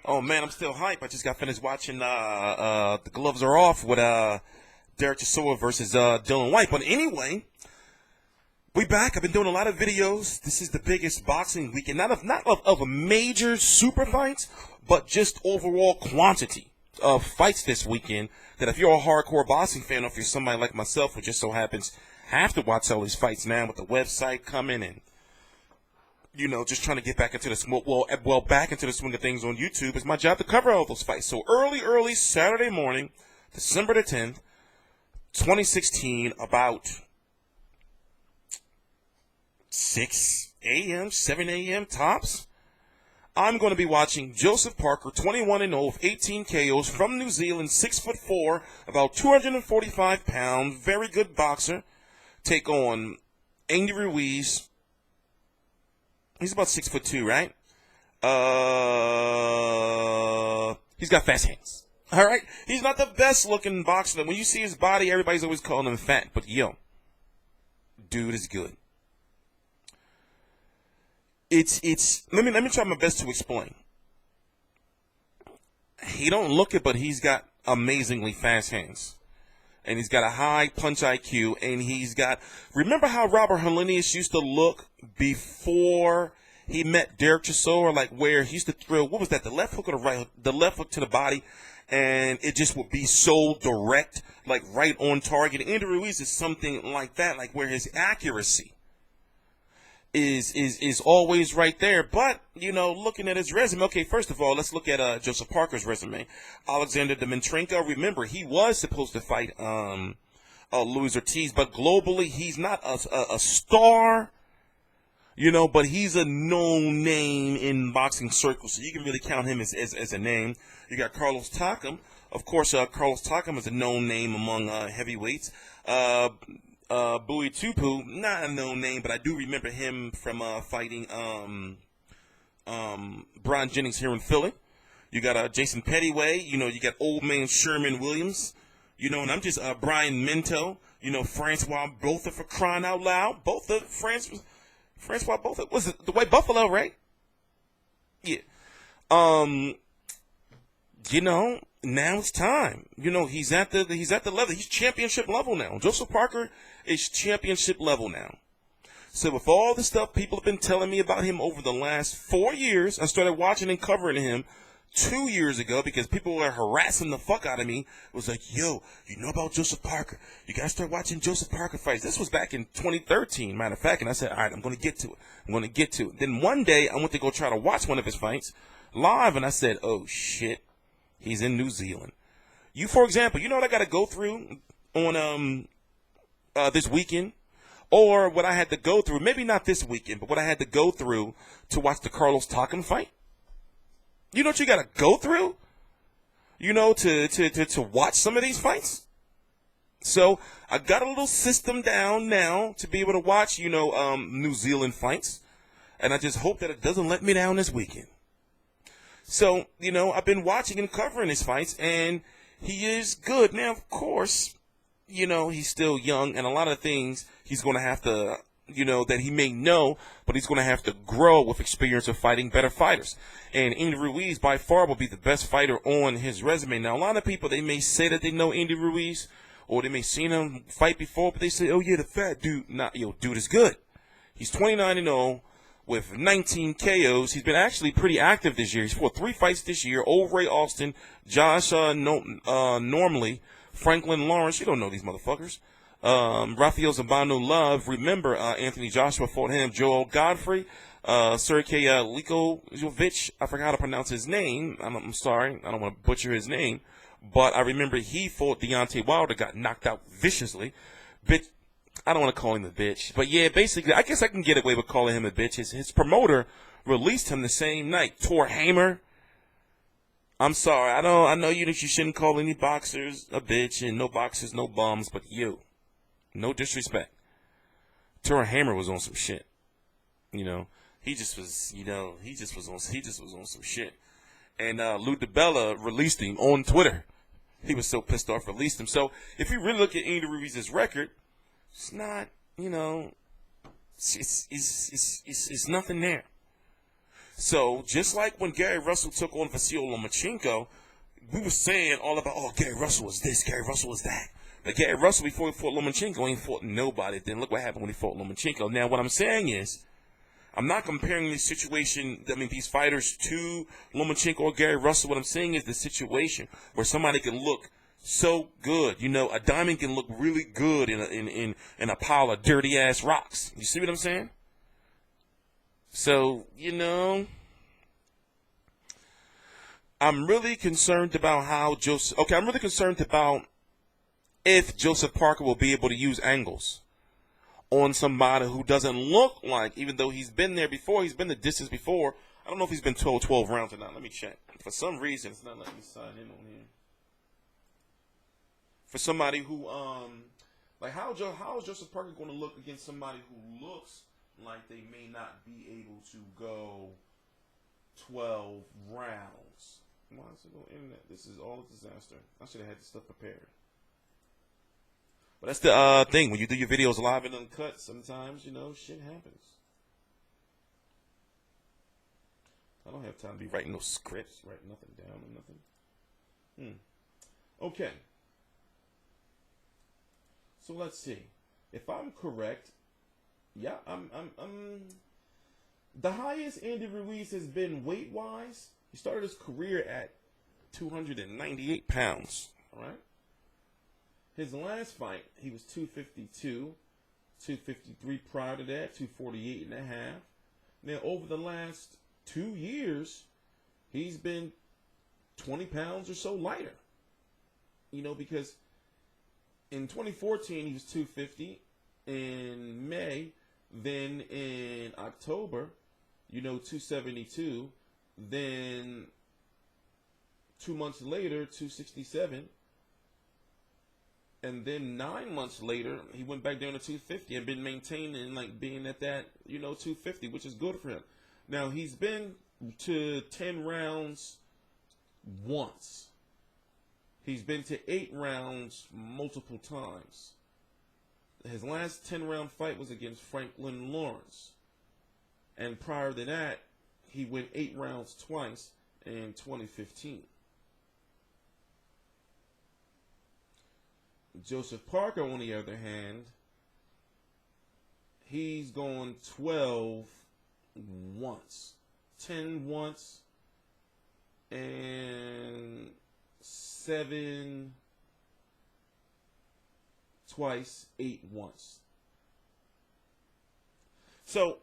Oh man, I'm still hype. I just got finished watching The Gloves Are Off with Derek Chisora versus Dylan White. But anyway, we back. I've been doing a lot of videos. This is the biggest boxing weekend, not of a major super fights, but just overall quantity of fights this weekend. That if you're a hardcore boxing fan, or if you're somebody like myself who just so happens have to watch all these fights now with the website coming and just trying to get back into the back into the swing of things on YouTube. It's my job to cover all those fights. So early Saturday morning, December the 10th, 2016, about 6 a.m., 7 a.m. tops, I'm going to be watching Joseph Parker, 21-0, 18 KOs, from New Zealand, 6'4", about 245 pounds, very good boxer, take on Andy Ruiz. He's about 6'2", right? He's got fast hands. All right? He's not the best looking boxer. When you see his body, everybody's always calling him fat. But dude is good. Let me try my best to explain. He don't look it, but he's got amazingly fast hands. And he's got a high punch IQ, and remember how Robert Helenius used to look before he met Derek Chisora, like where he used to throw, what was that, the left hook or the right hook? The left hook to the body, and it just would be so direct, like right on target. Andy Ruiz is something like that, like where his accuracy is always right there. But, looking at his resume, okay, first of all, let's look at Joseph Parker's resume. Alexander Dmytrenko, remember, he was supposed to fight Luis Ortiz, but globally, he's not a star, but he's a known name in boxing circles, so you can really count him as a name. You got Carlos Takam. Of course, Carlos Takam is a known name among heavyweights. Bowie Tupu, not a known name, but I do remember him from fighting Brian Jennings here in Philly. You got Jason Pettyway, you got old man Sherman Williams, and I'm just Brian Minto, Francois Botha, for crying out loud. Francois Botha, was it the White Buffalo, right? Yeah. Now it's time. He's at the level. He's championship level now. Joseph Parker is championship level now. So with all the stuff people have been telling me about him over the last 4 years, I started watching and covering him 2 years ago because people were harassing the fuck out of me. It was like, yo, you know about Joseph Parker? You gotta start watching Joseph Parker fights. This was back in 2013, matter of fact. And I said, all right, I'm gonna get to it. Then one day I went to go try to watch one of his fights live, and I said, oh shit. He's in New Zealand. For example, you know what I got to go through on this weekend? Or what I had to go through, maybe not this weekend, but what I had to go through to watch the Carlos Takam fight? You know what you got to go through? To watch some of these fights? So I got a little system down now to be able to watch, New Zealand fights. And I just hope that it doesn't let me down this weekend. So, I've been watching and covering his fights, and he is good. Now, of course, he's still young, and a lot of things he's going to have to, that he may know, but he's going to have to grow with experience of fighting better fighters. And Andy Ruiz, by far, will be the best fighter on his resume. Now, a lot of people, they may say that they know Andy Ruiz, or they may seen him fight before, but they say, oh, yeah, the fat dude. Nah, dude is good. He's 29-0. With 19 KOs. He's been actually pretty active this year. He's fought 3 fights this year. Old Ray Austin, Josh Normley, Franklin Lawrence. You don't know these motherfuckers. Rafael Zabano Love. Remember, Anthony Joshua fought him. Joel Godfrey. Sergey Likovic. I forgot how to pronounce his name. I'm sorry. I don't want to butcher his name. But I remember he fought Deontay Wilder, got knocked out viciously. I don't want to call him a bitch, but yeah, basically, I guess I can get away with calling him a bitch. His promoter released him the same night. Tor Hamer. I'm sorry, I know you shouldn't call any boxers a bitch, and no boxers, no bums, but no disrespect. Tor Hamer was on some shit. He just was on some shit. And Lou DiBella released him on Twitter. He was so pissed off, released him. So if you really look at Andy Ruiz's record, it's not, it's nothing there. So just like when Gary Russell took on Vasil Lomachenko, we were saying all about, oh, Gary Russell was this, Gary Russell was that. But Gary Russell, before he fought Lomachenko, ain't fought nobody. Then look what happened when he fought Lomachenko. Now, what I'm saying is, I'm not comparing this situation, these fighters to Lomachenko or Gary Russell. What I'm saying is the situation where somebody can look so good. A diamond can look really good in a pile of dirty ass rocks. You see what I'm saying? So, I'm really concerned about I'm really concerned about if Joseph Parker will be able to use angles on somebody who doesn't look like, even though he's been there before, he's been the distance before. I don't know if he's been 12 rounds or not. Let me check. For some reason, it's not letting me sign in on here. For somebody who, how is Joseph Parker going to look against somebody who looks like they may not be able to go 12 rounds? Why is it on internet? This is all a disaster. I should have had this stuff prepared. But that's the thing. When you do your videos live and uncut, sometimes, shit happens. I don't have time to be writing no scripts, writing nothing down or nothing. Okay. So let's see. If I'm correct, yeah, I'm the highest Andy Ruiz has been weight-wise. He started his career at 298 pounds, all right? His last fight, he was 252, 253 prior to that, 248 and a half. Now, over the last 2 years, he's been 20 pounds or so lighter. Because in 2014, he was 250 in May. Then in October, 272. Then 2 months later, 267. And then 9 months later, he went back down to 250 and been maintaining, being at that, 250, which is good for him. Now, he's been to 10 rounds once. He's been to 8 rounds multiple times. His last 10-round fight was against Franklin Lawrence. And prior to that, he went 8 rounds twice in 2015. Joseph Parker, on the other hand, he's gone 12 once, 10 once, and 7 twice, 8 once. So,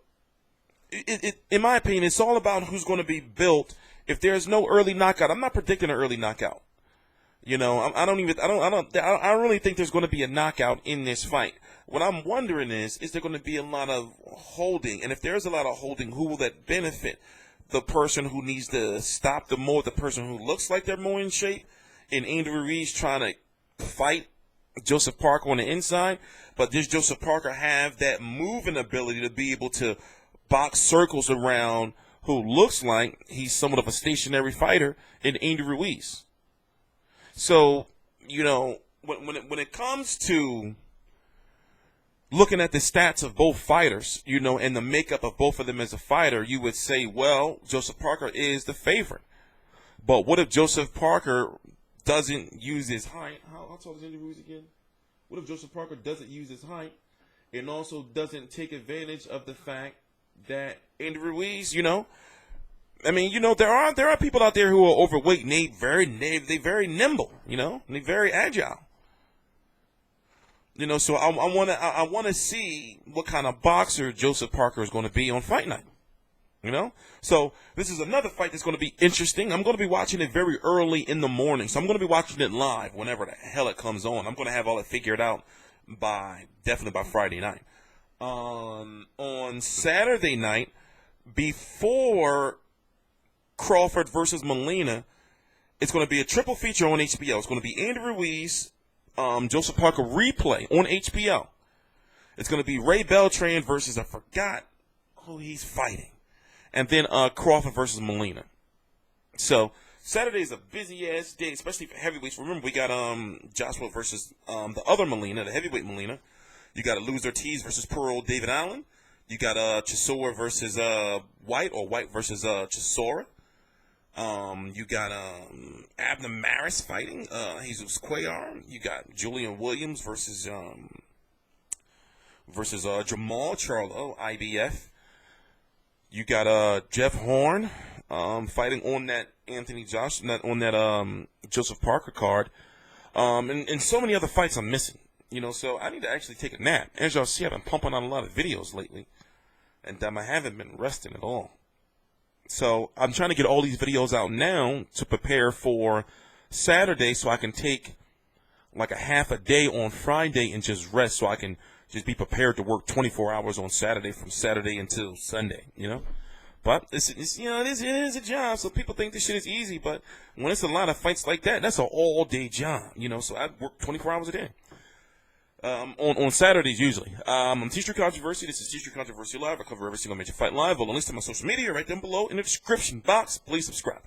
in my opinion, it's all about who's going to be built. If there's no early knockout, I'm not predicting an early knockout. I don't really think there's going to be a knockout in this fight. What I'm wondering is there going to be a lot of holding? And if there's a lot of holding, who will that benefit? The person who needs to stop the person who looks like they're more in shape, and Andy Ruiz trying to fight Joseph Parker on the inside. But does Joseph Parker have that moving ability to be able to box circles around who looks like he's somewhat of a stationary fighter in Andy Ruiz? So, when it comes to looking at the stats of both fighters, and the makeup of both of them as a fighter, you would say, well, Joseph Parker is the favorite. But what if Joseph Parker doesn't use his height? How tall is Andy Ruiz again? What if Joseph Parker doesn't use his height and also doesn't take advantage of the fact that Andy Ruiz, there are people out there who are overweight and they very nimble, and they very agile. So I want to see what kind of boxer Joseph Parker is going to be on fight night. So this is another fight that's going to be interesting. I'm going to be watching it very early in the morning. So I'm going to be watching it live whenever the hell it comes on. I'm going to have all it figured out definitely by Friday night. On Saturday night, before Crawford versus Molina, it's going to be a triple feature on HBO. It's going to be Andy Ruiz, Joseph Parker replay on HBO. It's going to be Ray Beltran versus, I forgot who he's fighting. And then Crawford versus Molina. So Saturday is a busy-ass day, especially for heavyweights. Remember, we got Joshua versus the other Molina, the heavyweight Molina. You got Luz Ortiz versus poor old David Allen. You got Chisora versus White, or White versus Chisora. You got Abner Maris fighting Jesus Cuellar. You got Julian Williams versus Jamal Charlo, IBF. You got Jeff Horn fighting on that Joseph Parker card. And so many other fights I'm missing. So I need to actually take a nap. As y'all see, I've been pumping out a lot of videos lately, and I haven't been resting at all. So I'm trying to get all these videos out now to prepare for Saturday, so I can take like a half a day on Friday and just rest, so I can just be prepared to work 24 hours on Saturday, from Saturday until Sunday. But it is a job. So people think this shit is easy, but when it's a lot of fights like that, that's an all-day job. So I work 24 hours a day. On Saturdays usually. I'm TstreeT Controversy. This is TstreeT Controversy Live. I cover every single major fight live. All the links to my social media right down below in the description box. Please subscribe.